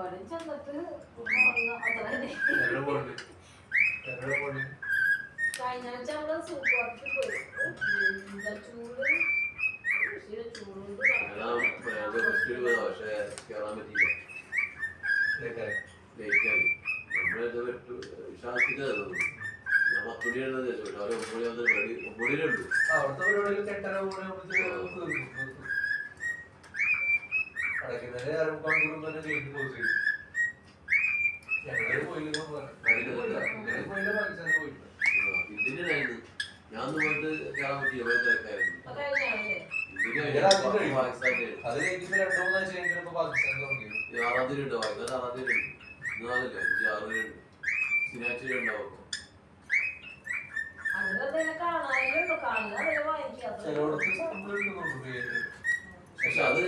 ചെന്നിട്ട് കഴിഞ്ഞ ആഴ്ച നമ്മള് സൂപ്പർമാർക്കറ്റിൽ പോയി. ചൂട് ചൂടുണ്ട് ഞാൻ പോയിട്ട് കയറാൻ പറ്റില്ല. അത് കഴിഞ്ഞിട്ട് 2-3 ആഴ്ച കഴിഞ്ഞിട്ട് പാകിസ്ഥാൻ തുടങ്ങി. 6-ാം തീയതി ഉണ്ടോ? വൈകുന്നേരം 6-ാം തീയതി ഉണ്ട്. 4-ല്ലേ? 5-6 ഉണ്ട്. ശനിയാഴ്ച ഉണ്ടാവും. കാണാനല്ലോ കാണുക ചിലവർക്ക് സാമ്പിൾ ഉണ്ടെന്നുള്ളൂ. പക്ഷെ അത്